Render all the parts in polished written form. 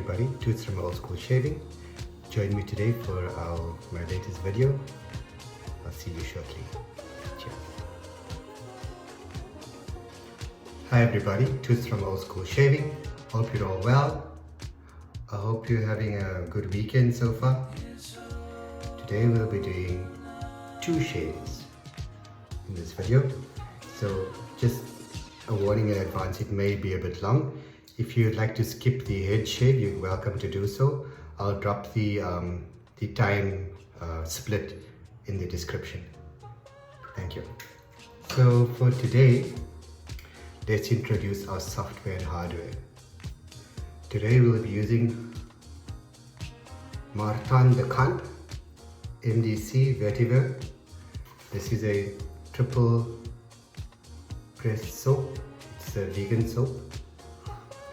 everybody, Toots from Old School Shaving. Join me today for my latest video. I'll see you shortly. Cheers. Hi everybody, Toots from Old School Shaving. Hope you're all well. I hope you're having a good weekend so far. Today we'll be doing 2 shaves in this video. So just a warning in advance, it may be a bit long. If you'd like to skip the head shave, you're welcome to do so. I'll drop the time split in the description. Thank you. So for today, let's introduce our software and hardware. Today we'll be using Martin de Camp MDC Vetyver. This is a triple press soap. It's a vegan soap.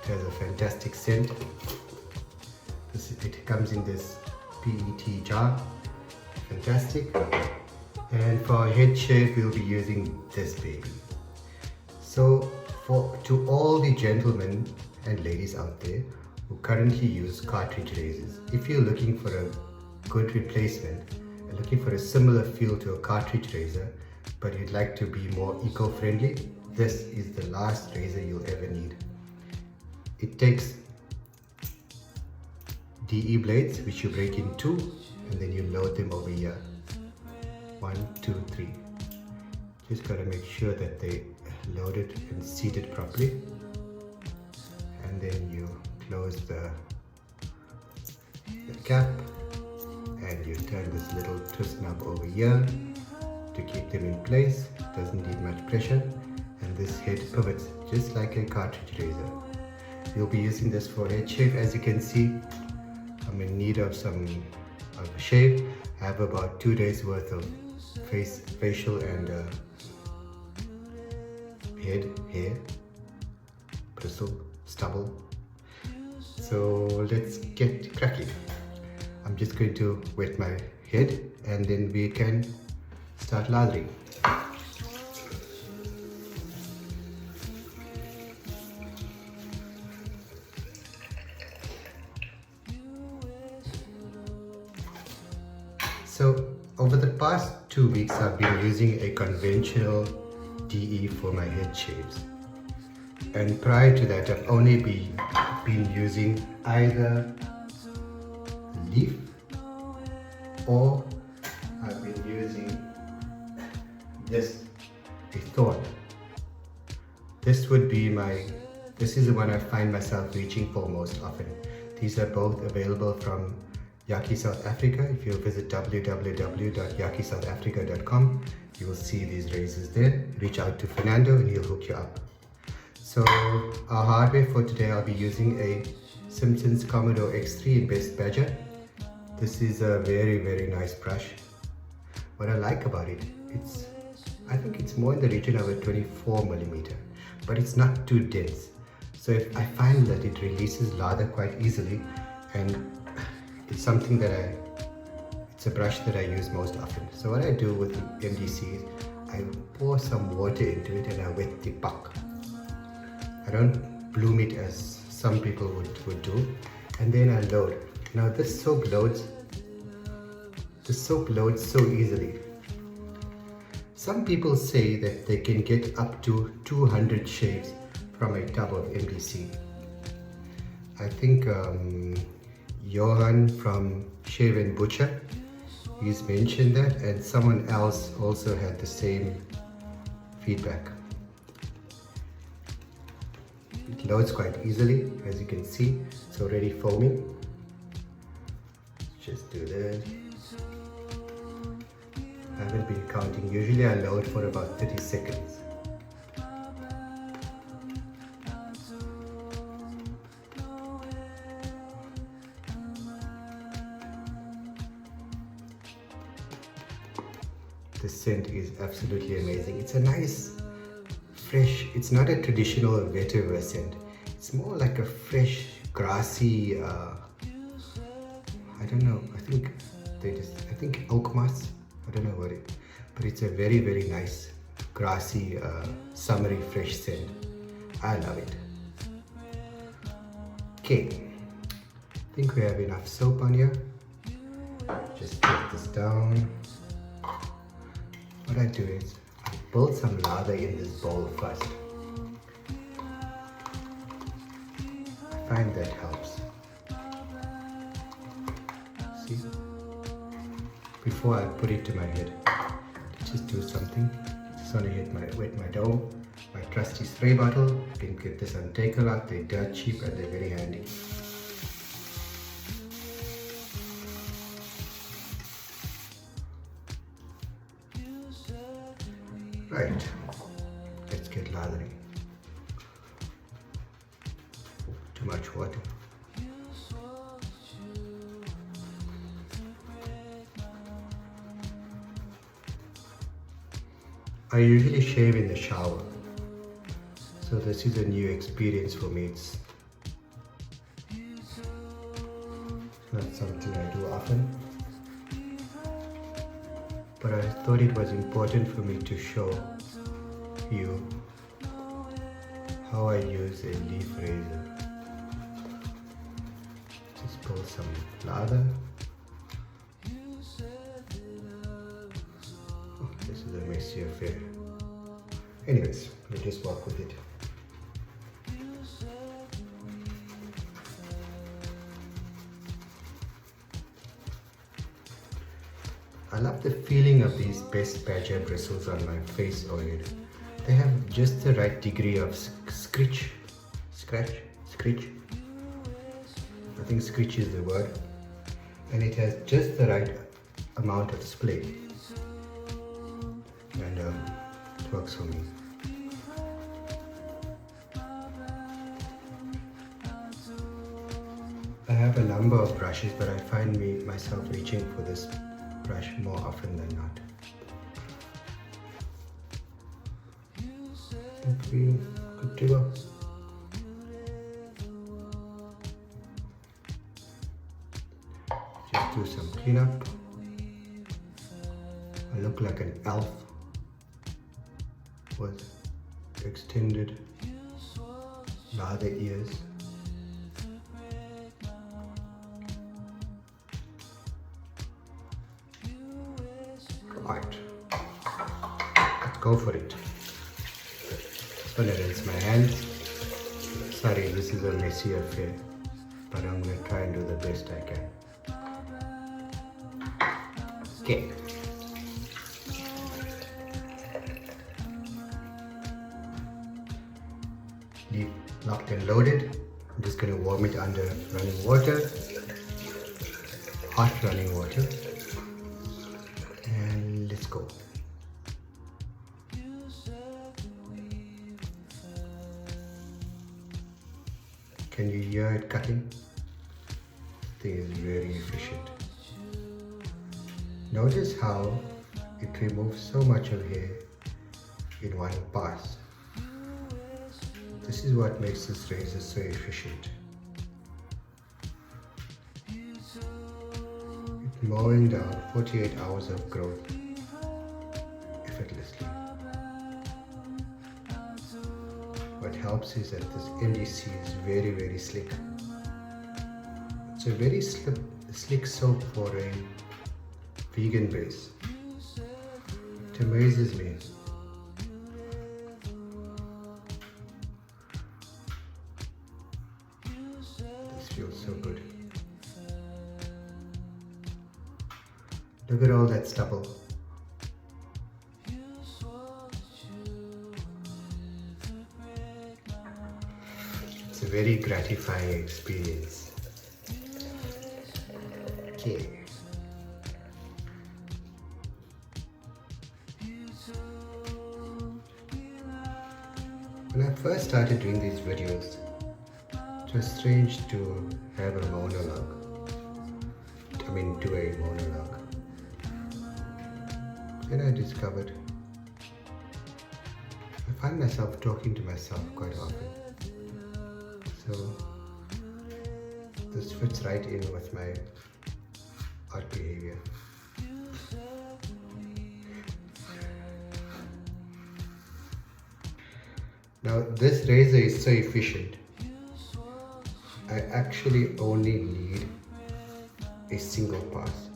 It has a fantastic scent. It comes in this PET jar. Fantastic. And for our head shave, we'll be using this baby. So to all the gentlemen and ladies out there who currently use cartridge razors, if you're looking for a good replacement and looking for a similar feel to a cartridge razor, but you'd like to be more eco-friendly, this is the last razor you'll ever need. It takes DE blades, which you break in 2, and then you load them over here. 1, 2, 3. Just gotta make sure that they loaded and seated properly. And then you close the cap, and you turn this little twist knob over here to keep them in place. Doesn't need much pressure, and this head pivots just like a cartridge razor. We'll be using this for head shave. As you can see, I'm in need of a shave. I have about 2 days worth of facial and head hair, bristle, stubble. So let's get cracking. I'm just going to wet my head and then we can start lathering. So over the past 2 weeks, I've been using a conventional DE for my head shaves. And prior to that, I've only been using either leaf or I've been using this, a thorn. This is the one I find myself reaching for most often. These are both available from Yaki South Africa. If you visit www.yakisouthafrica.com, you will see these razors there. Reach out to Fernando and he'll hook you up. So our hardware for today, I'll be using a Simpsons Commodore X3 in Best Badger. This is a very, very nice brush. What I like about it, I think it's more in the region of a 24mm, but it's not too dense. So if I find that it releases lather quite easily, and it's something that it's a brush that I use most often. So what I do with the MDC is I pour some water into it and I wet the puck. I don't bloom it as some people would do, and then I load. Now this soap loads so easily. Some people say that they can get up to 200 shaves from a tub of MDC. I think Johan from Shave and Butcher, he's mentioned that, and someone else also had the same feedback. It loads quite easily, as you can see. It's already foaming. Just do that. I haven't been counting. Usually I load for about 30 seconds. The scent is absolutely amazing. It's a nice, fresh, it's not a traditional vetiver scent. It's more like a fresh, grassy, I don't know, I think oak moss. I don't know what but it's a very, very nice, grassy, summery, fresh scent. I love it. Okay, I think we have enough soap on here. Just take this down. What I do is I build some lather in this bowl first. I find that helps. See? Before I put it to my head, just do something. Just want to wet my dough. My trusty spray bottle. You can get this on Take-A-Lot. They're dirt cheap and they're very handy. Right, let's get lathering. Too much water. I usually shave in the shower, so this is a new experience for me. It's not something I do often, but I thought it was important for me to show you how I use a leaf razor. Just pull some lather. Oh, this is a messy affair. Anyways, we'll just work with it. I love the feeling of these best badger bristles on my face or head. They have just the right degree of scritch. I think scritch is the word. And it has just the right amount of splay. And it works for me. I have a number of brushes, but I find myself reaching for this brush more often than not. I think we're good to go. Just do some cleanup. I look like an elf with extended lather ears. Right, let's go for it. Just want to rinse my hands. Sorry, this is a messy affair, but I'm going to try and do the best I can. Okay. Leave locked and loaded. I'm just going to warm it under running water, hot running water. And let's go. Can you hear it cutting? This thing is very efficient. Notice how it removes so much of hair in one pass. This is what makes this razor so efficient. Mowing down 48 hours of growth effortlessly. What helps is that this NDC is very, very slick. It's a very slick soap for a vegan base. It amazes me. This feels so good. Look at all that stubble. It's a very gratifying experience. Okay. When I first started doing these videos, it was strange to have a monologue. Do a monologue. Then I discovered I find myself talking to myself quite often. So this fits right in with my odd behavior. Now this razor is so efficient. I actually only need a single pass.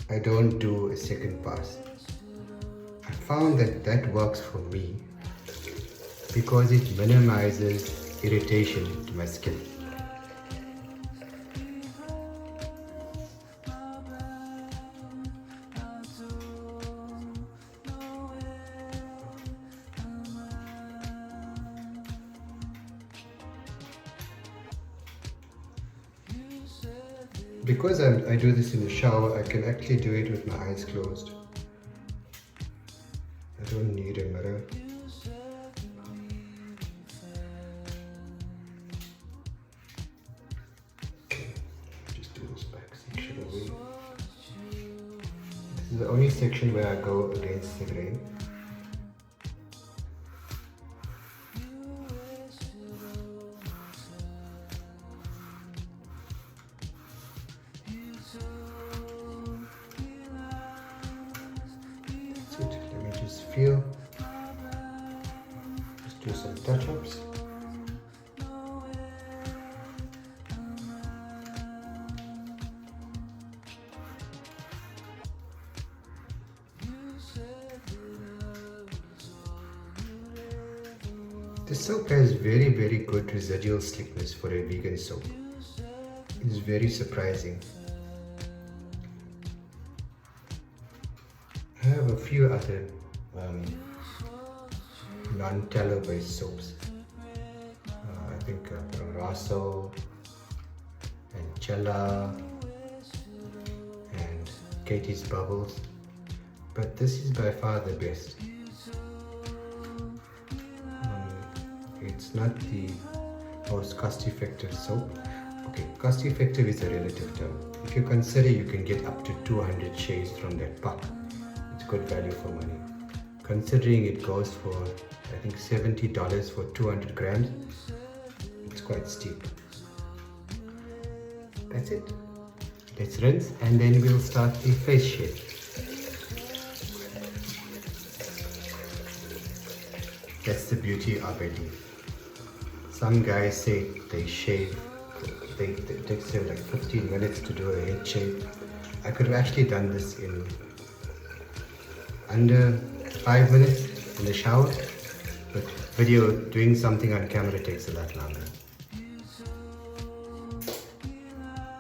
I don't do a second pass. I found that works for me because it minimizes irritation to my skin. Because I do this in the shower, I can actually do it with my eyes closed. I don't need a mirror. Okay, just do this back section away. This is the only section where I go against the grain. Let me just feel. Just do some touch-ups. The soap has very good residual slickness for a vegan soap. It's very surprising. I have a few other non-tallow based soaps. I think Raso and Cella and Katie's Bubbles, but this is by far the best. It's not the most cost-effective soap. Okay, cost-effective is a relative term. If you consider you can get up to 200 shades from that puck, it's good value for money. Considering it goes for, I think, $70 for 200 grams, it's quite steep. That's it. Let's rinse and then we'll start the face shave. That's the beauty of it. Some guys say they shave, it takes them like 15 minutes to do a head shave. I could have actually done this in under 5 minutes in the shower, but doing something on camera takes a lot longer.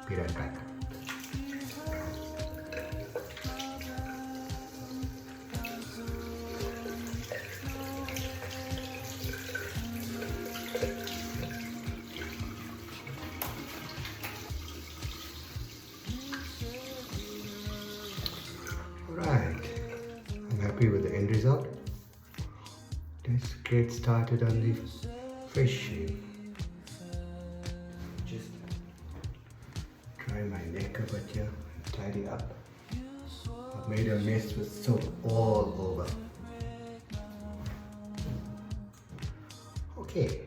Be right back. Right, I'm happy with the end result. Let's get started on the face shave. Just dry my neck a bit here and tidy up. I've made a mess with soap all over. Okay,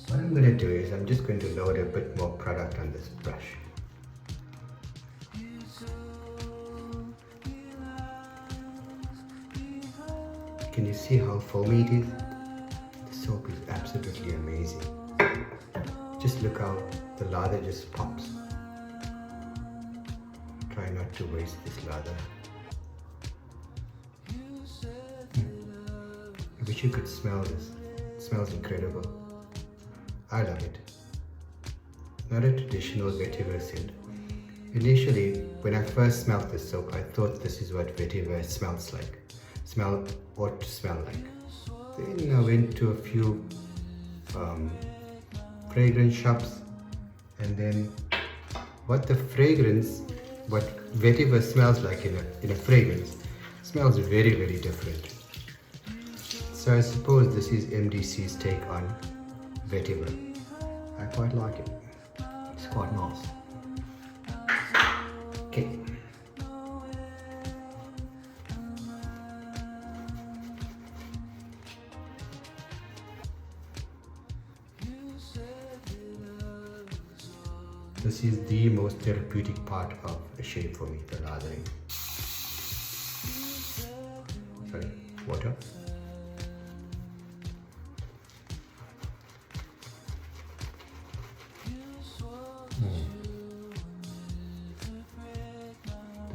what I'm going to do is I'm just going to load a bit more product on this brush. Can you see how foamy it is? The soap is absolutely amazing. Just look how the lather just pops. Try not to waste this lather. I wish you could smell this. It smells incredible. I love it. Not a traditional Vetyver scent. Initially, when I first smelled this soap, I thought this is what Vetyver smells like. Ought to smell like. Then I went to a few fragrance shops, and then what Vetyver smells like in a fragrance smells very different. So I suppose this is MDC's take on Vetyver. I quite like it. It's quite nice. Okay. This is the most therapeutic part of a shave for me, the lathering. Sorry, water.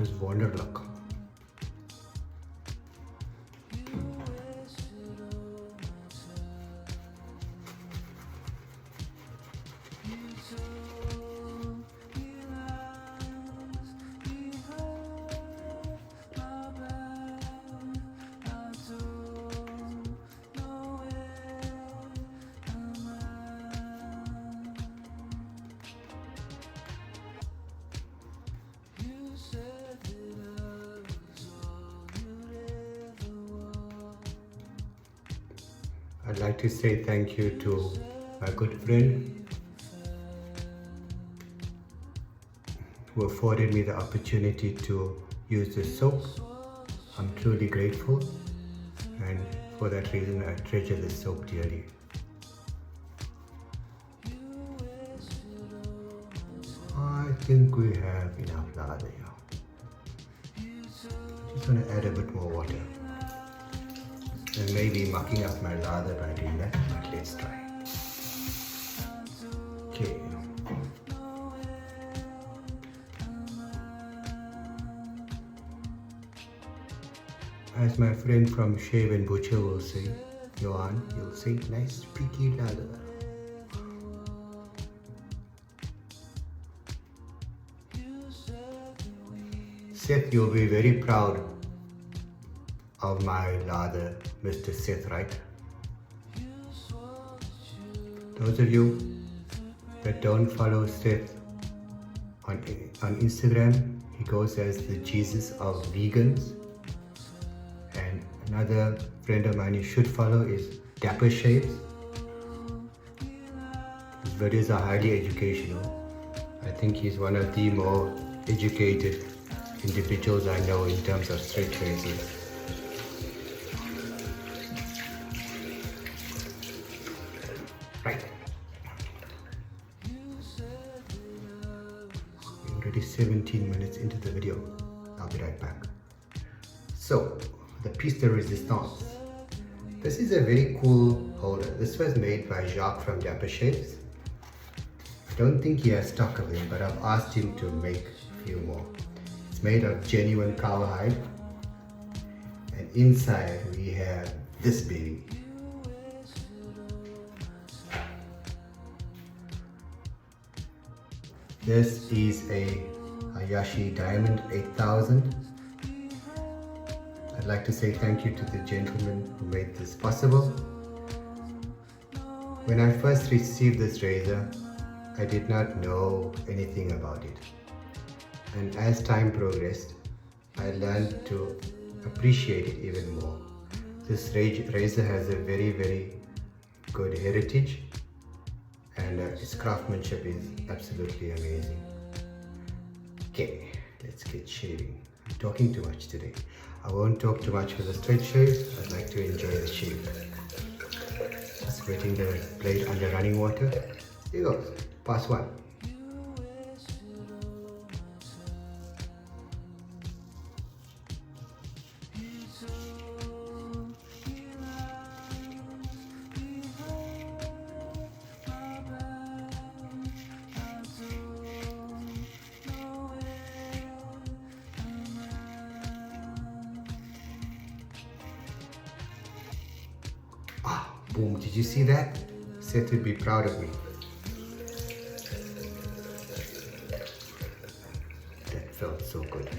was Wonderluck. I'd like to say thank you to my good friend who afforded me the opportunity to use this soap. I'm truly grateful, and for that reason I treasure this soap dearly. I think we have enough lather here. Just want to add a bit more water. And maybe mucking up my lather by doing that, but let's try. Okay. As my friend from Shave and Butcher will say, Johan, you'll say, nice peaky lather. Seth, you'll be very proud of my lather, Mr. Seth, right? Those of you that don't follow Seth on Instagram, he goes as the Jesus of vegans. And another friend of mine you should follow is Dapper Shaves. His videos are highly educational. I think he's one of the more educated individuals I know in terms of straight razors. Right. We're already 17 minutes into the video. I'll be right back. So, the piece de resistance. This is a very cool holder. This was made by Jacques from Dapper Shaves. I don't think he has stock of them, but I've asked him to make a few more. It's made of genuine cowhide. And inside we have this baby. This is a Hayashi Diamond 8000. I'd like to say thank you to the gentleman who made this possible. When I first received this razor, I did not know anything about it. And as time progressed, I learned to appreciate it even more. This razor has a very, very good heritage, and its craftsmanship is absolutely amazing. Okay, let's get shaving. I'm talking too much today. I won't talk too much for the straight shave. I'd like to enjoy the shave. Just wetting the blade under running water. Here goes, pass one. Boom, did you see that? Seth would be proud of me. That felt so good.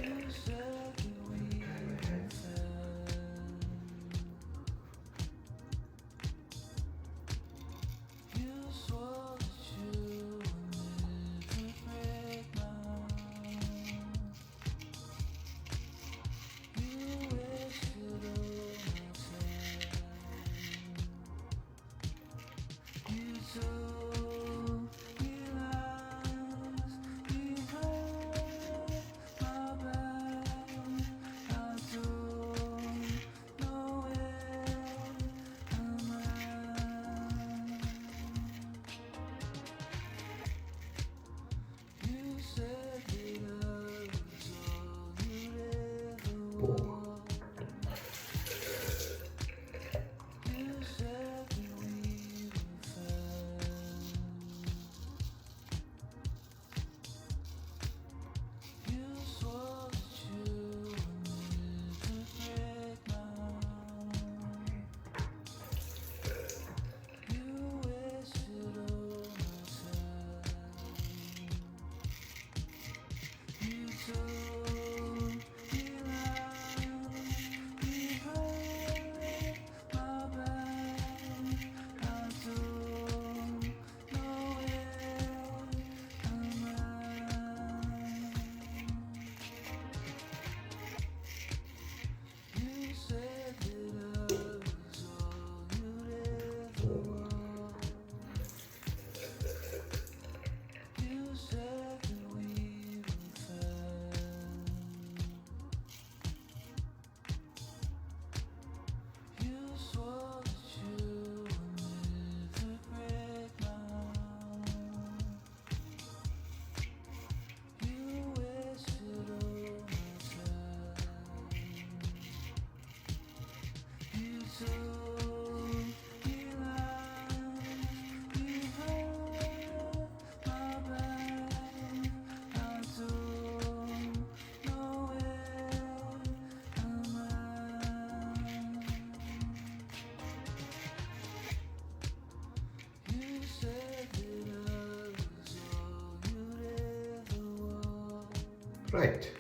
Right,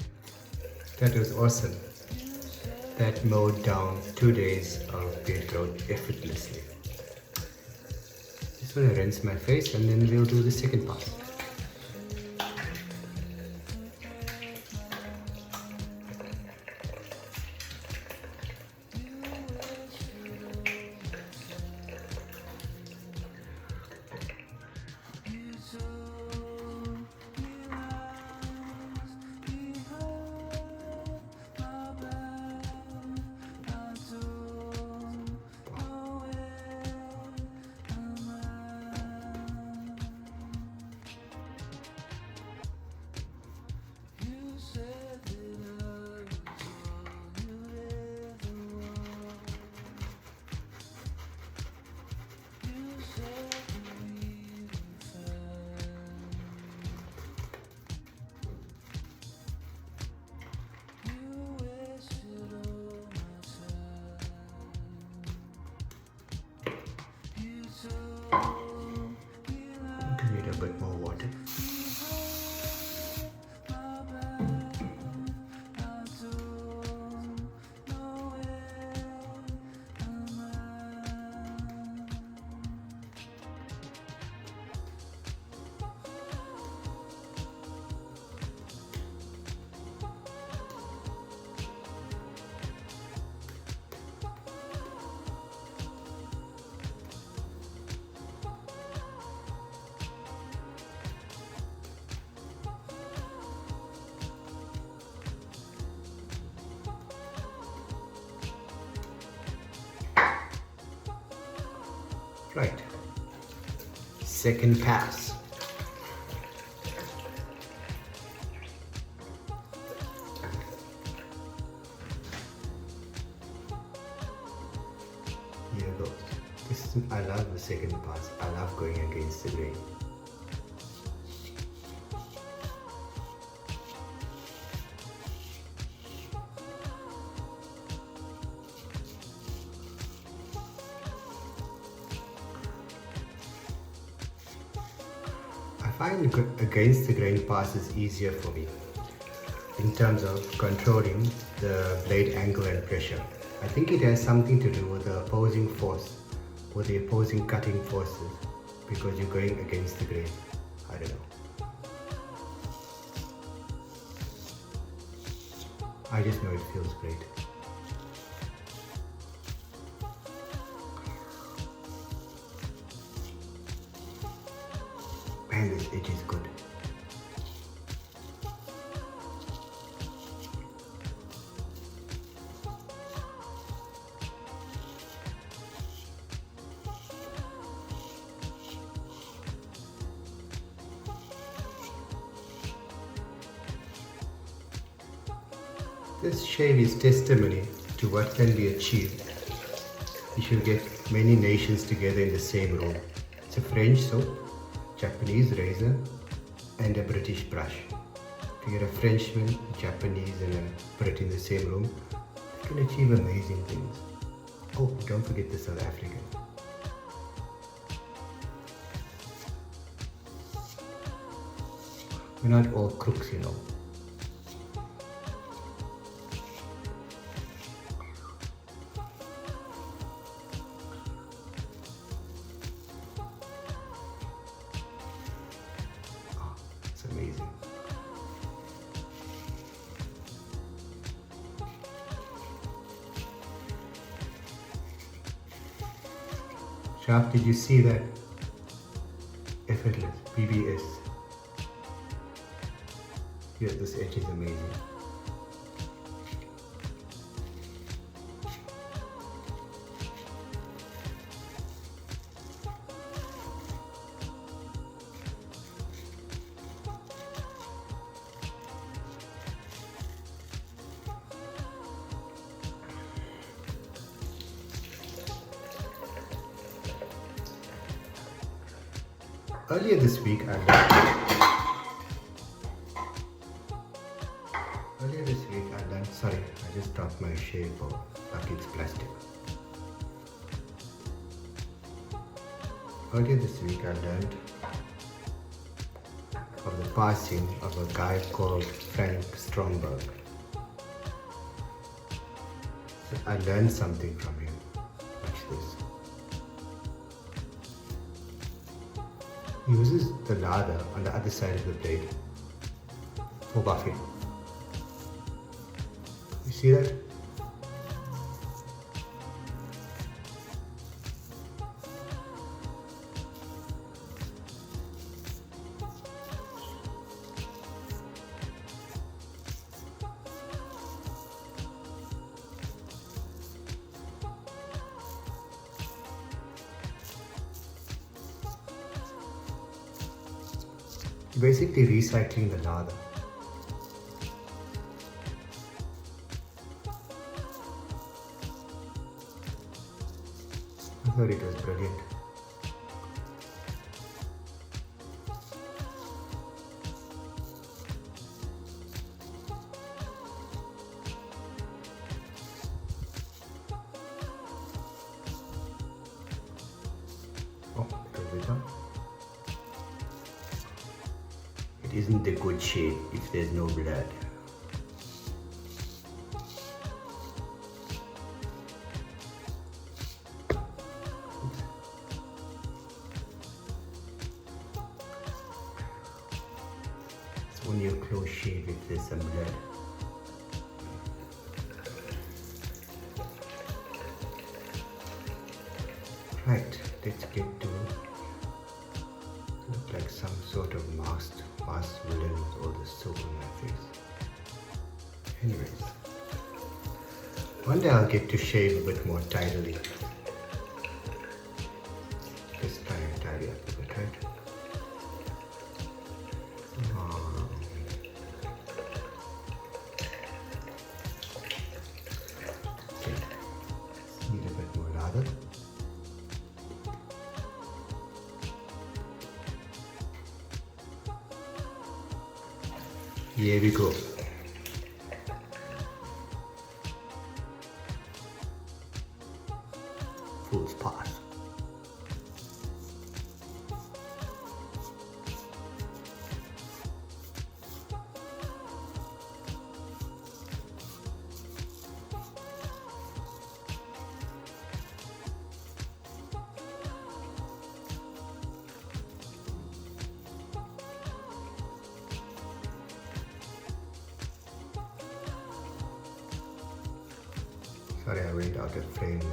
that was awesome. That mowed down 2 days of beard growth effortlessly. Just want to rinse my face and then we'll do the second pass. Need a bit more water. Right. Second pass. Here goes. I love the second pass. I love going against the grain. I find against the grain pass is easier for me in terms of controlling the blade angle and pressure. I think it has something to do with the opposing force or the opposing cutting forces because you're going against the grain. I don't know. I just know it feels great. Man, this edge is good. This shave is testimony to what can be achieved. You should get many nations together in the same room. It's a French soap, Japanese razor, and a British brush. To get a Frenchman, a Japanese, and a Brit in the same room, they can achieve amazing things. Oh, don't forget the South African. We're not all crooks, you know. Amazing. Sharp, did you see that? Effortless, PBS. Yes, this edge is amazing. Earlier this week I learned, sorry, I just dropped my shave for bucket's plastic. Earlier this week I learned of the passing of a guy called Frank Stromberg. So I learned something from him. Watch this. He uses the lather on the other side of the blade for buffing. You see that? Basically recycling the lather. I thought it was brilliant. Oh, there we go. It isn't the good shape if there's no blood. It's only a close shave if there's some blood. Right, let's get to look like some sort of masked villain with all the soap on my face. Anyways, one day I'll get to shave a bit more tidily. Just try and tidy up a bit, right? Okay. Need a bit more lather. Here we go. Fool's pass. Sorry, I went out of frame there.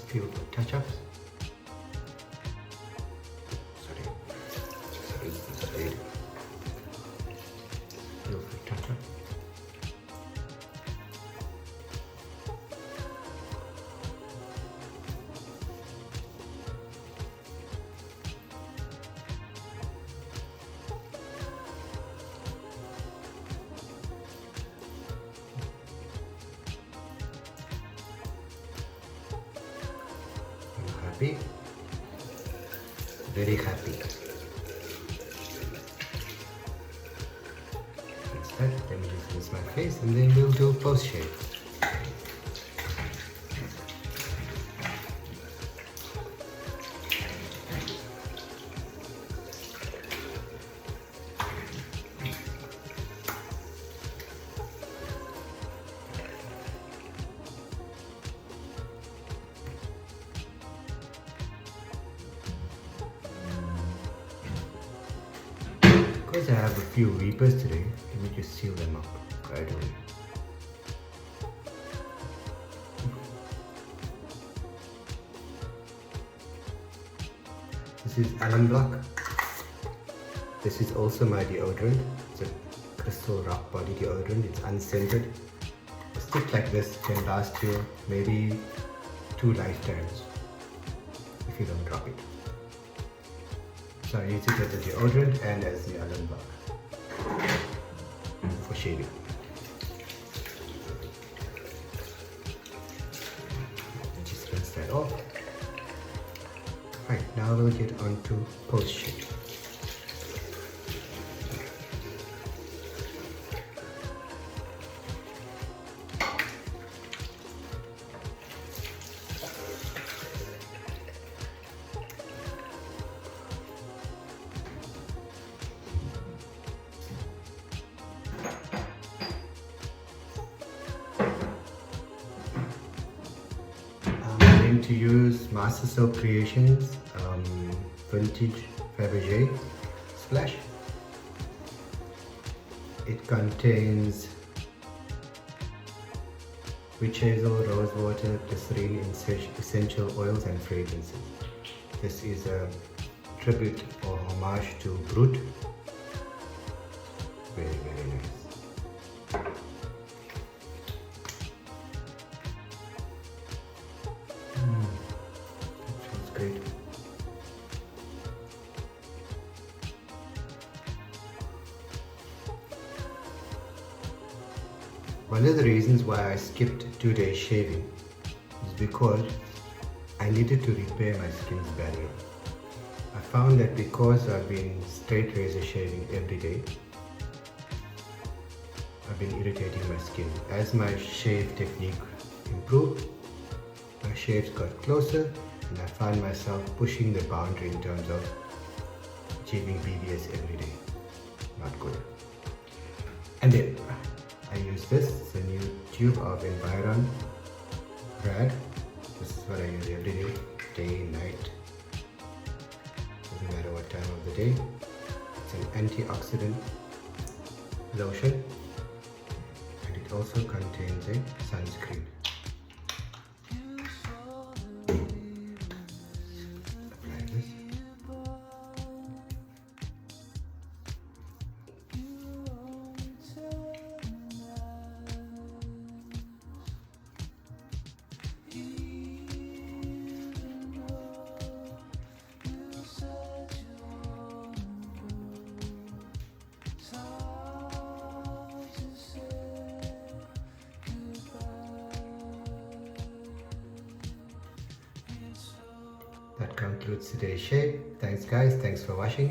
Few touch-ups. Sorry. Few touch-up. Happy? Very happy. That's that. Let me just rinse my face and then we'll do post shave. Because I have a few reapers today, let me just seal them up right away. This is alum block. This is also my deodorant. It's a crystal rock body deodorant. It's unscented. A stick like this can last you maybe 2 lifetimes if you don't drop it. So I use it as a deodorant and as the alum bar for shaving. Just rinse that off. Right, now we'll get on to post shave. To use Master Soap Creations Vintage Fabergé Splash. It contains witch hazel, rose water, glycerine, essential oils and fragrances. This is a tribute or homage to Brut. Very, very nice. Great. One of the reasons why I skipped 2 days shaving is because I needed to repair my skin's barrier. I found that because I've been straight razor shaving every day, I've been irritating my skin. As my shave technique improved, my shaves got closer and I found myself pushing the boundary in terms of achieving BBS every day. Not good. And then I use this. It's a new tube of Environ Rad. This is what I use every day, night. Doesn't matter what time of the day. It's an antioxidant lotion and it also contains a sunscreen. That concludes today's shave. Thanks guys, thanks for watching.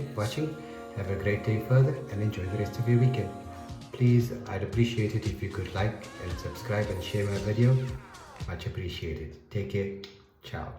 Have a great day further and enjoy the rest of your weekend. Please, I'd appreciate it if you could like and subscribe and share my video. Much appreciated. Take care. Ciao.